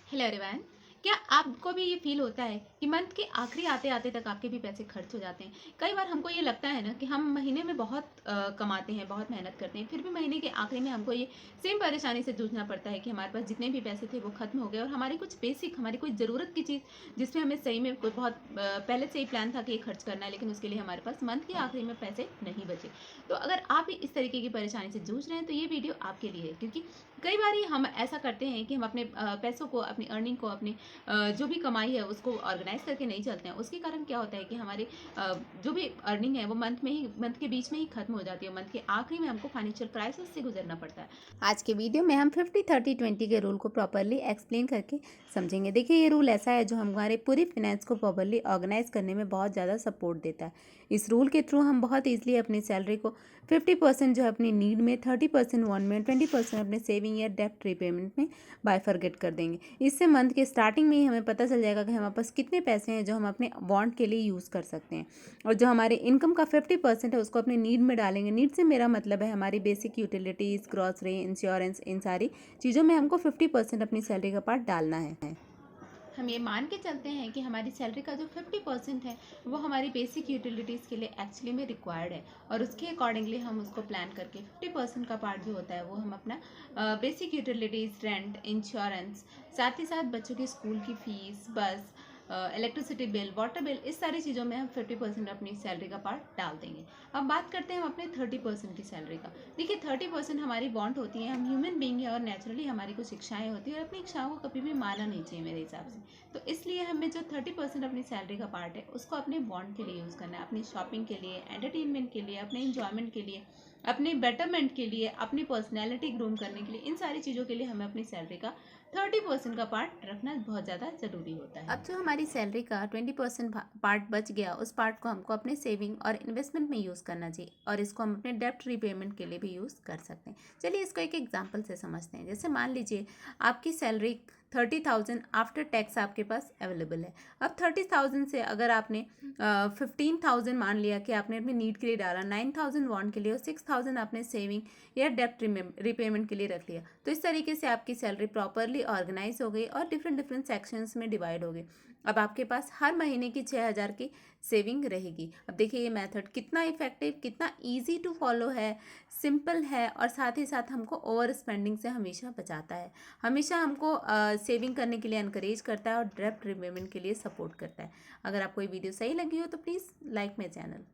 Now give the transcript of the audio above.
Hello everyone. क्या आपको भी ये फील होता है कि मंथ के आखिरी आते आते तक आपके भी पैसे खर्च हो जाते हैं? कई बार हमको ये लगता है ना कि हम महीने में बहुत कमाते हैं, बहुत मेहनत करते हैं, फिर भी महीने के आखिरी में हमको ये सेम परेशानी से जूझना पड़ता है कि हमारे पास जितने भी पैसे थे वो खत्म हो गए और हमारी कुछ बेसिक, हमारी कोई ज़रूरत की चीज़ जिसमें हमें सही में कोई बहुत पहले से ही प्लान था कि ये खर्च करना है, लेकिन उसके लिए हमारे पास मंथ के आखिरी में पैसे नहीं बचे। तो अगर आप भी इस तरीके की परेशानी से जूझ रहे हैं तो ये वीडियो आपके लिए है, क्योंकि कई बार हम ऐसा करते हैं कि हम अपने पैसों को, अपनी अर्निंग को, अपनी जो भी कमाई है उसको ऑर्गेनाइज करके नहीं चलते हैं। उसके कारण क्या होता है कि हमारे जो भी अर्निंग है वो मंथ के बीच में ही खत्म हो जाती है। मंथ के आखिरी में हमको फाइनेंशियल क्राइसिस से गुजरना पड़ता है। आज के वीडियो में हम 50-30-20 के रूल को प्रॉपरली एक्सप्लेन करके समझेंगे। देखिए, ये रूल ऐसा है जो हमारे पूरी फाइनेंस को प्रॉपरली ऑर्गेनाइज करने में बहुत ज़्यादा सपोर्ट देता है। इस रूल के थ्रू हम बहुत ईजिली अपनी सैलरी को 50% जो है अपनी नीड में, 30% वांट में, 20% अपने सेविंग या डेप्ट रिपेमेंट में बाइफरगेट कर देंगे। इससे मंथ के स्टार्टिंग में ही हमें पता चल जाएगा कि हमारे पास कितने पैसे हैं जो हम अपने वांट के लिए यूज़ कर सकते हैं, और जो हमारे इनकम का 50% है उसको अपने नीड में डालेंगे। नीड से मेरा मतलब है हमारी बेसिक यूटिलिटीज़, ग्रॉसरी, इंश्योरेंस, इन सारी चीज़ों में हमको 50% अपनी सैलरी का पार्ट डालना है। हम ये मान के चलते हैं कि हमारी सैलरी का जो 50% है वो हमारी बेसिक यूटिलिटीज़ के लिए एक्चुअली में रिक्वायर्ड है, और उसके अकॉर्डिंगली हम उसको प्लान करके 50% का पार्ट जो होता है वो हम अपना बेसिक यूटिलिटीज़, रेंट, इंश्योरेंस, साथ ही साथ बच्चों की स्कूल की फ़ीस, बस, इलेक्ट्रिसिटी बिल, वाटर बिल, इस सारी चीज़ों में हम 50% अपनी सैलरी का पार्ट डाल देंगे। अब बात करते हैं हम अपने 30% की सैलरी का। देखिए, 30% हमारी वांट होती है, हम ह्यूमन बीइंग है और नेचुरली हमारी कुछ इच्छाएं होती है और अपनी इच्छाओं को कभी भी मारना नहीं चाहिए मेरे हिसाब से। तो इसलिए हमें जो 30% अपनी सैलरी का पार्ट है उसको अपने वांट के लिए यूज़ करना है, अपनी शॉपिंग के लिए, एंटरटेनमेंट के लिए, अपने इंजॉयमेंट के लिए, अपने बेटरमेंट के लिए, अपनी पर्सनैलिटी ग्रूम करने के लिए, इन सारी चीज़ों के लिए हमें अपनी सैलरी का 30% का पार्ट रखना बहुत ज़्यादा ज़रूरी होता है। अब जो हमारी सैलरी का 20% पार्ट बच गया, उस पार्ट को हमको अपने सेविंग और इन्वेस्टमेंट में यूज़ करना चाहिए, और इसको हम अपने डेप्ट रीपेमेंट के लिए भी यूज़ कर सकते हैं। चलिए इसको एक एग्जांपल से समझते हैं। जैसे मान लीजिए आपकी सैलरी 30,000 आफ्टर टैक्स आपके पास अवेलेबल है। अब 30,000 से अगर आपने 15,000 मान लिया कि आपने अपनी नीड के लिए डाला, 9,000 वांट के लिए, और 6,000 आपने सेविंग या डेप्ट रिपेमेंट के लिए रख लिया, तो इस तरीके से आपकी सैलरी प्रॉपरली ऑर्गेनाइज हो गई और डिफरेंट डिफरेंट सेक्शंस में डिवाइड हो गई। अब आपके पास हर महीने की 6,000 की सेविंग रहेगी। अब देखिए ये मेथड कितना इफेक्टिव, कितना इजी टू फॉलो है, सिंपल है, और साथ ही साथ हमको ओवर स्पेंडिंग से हमेशा बचाता है, हमेशा हमको सेविंग करने के लिए इनकरेज करता है और डेप्ट रिपेमेंट के लिए सपोर्ट करता है। अगर आपको ये वीडियो सही लगी हो तो प्लीज़ लाइक माई चैनल।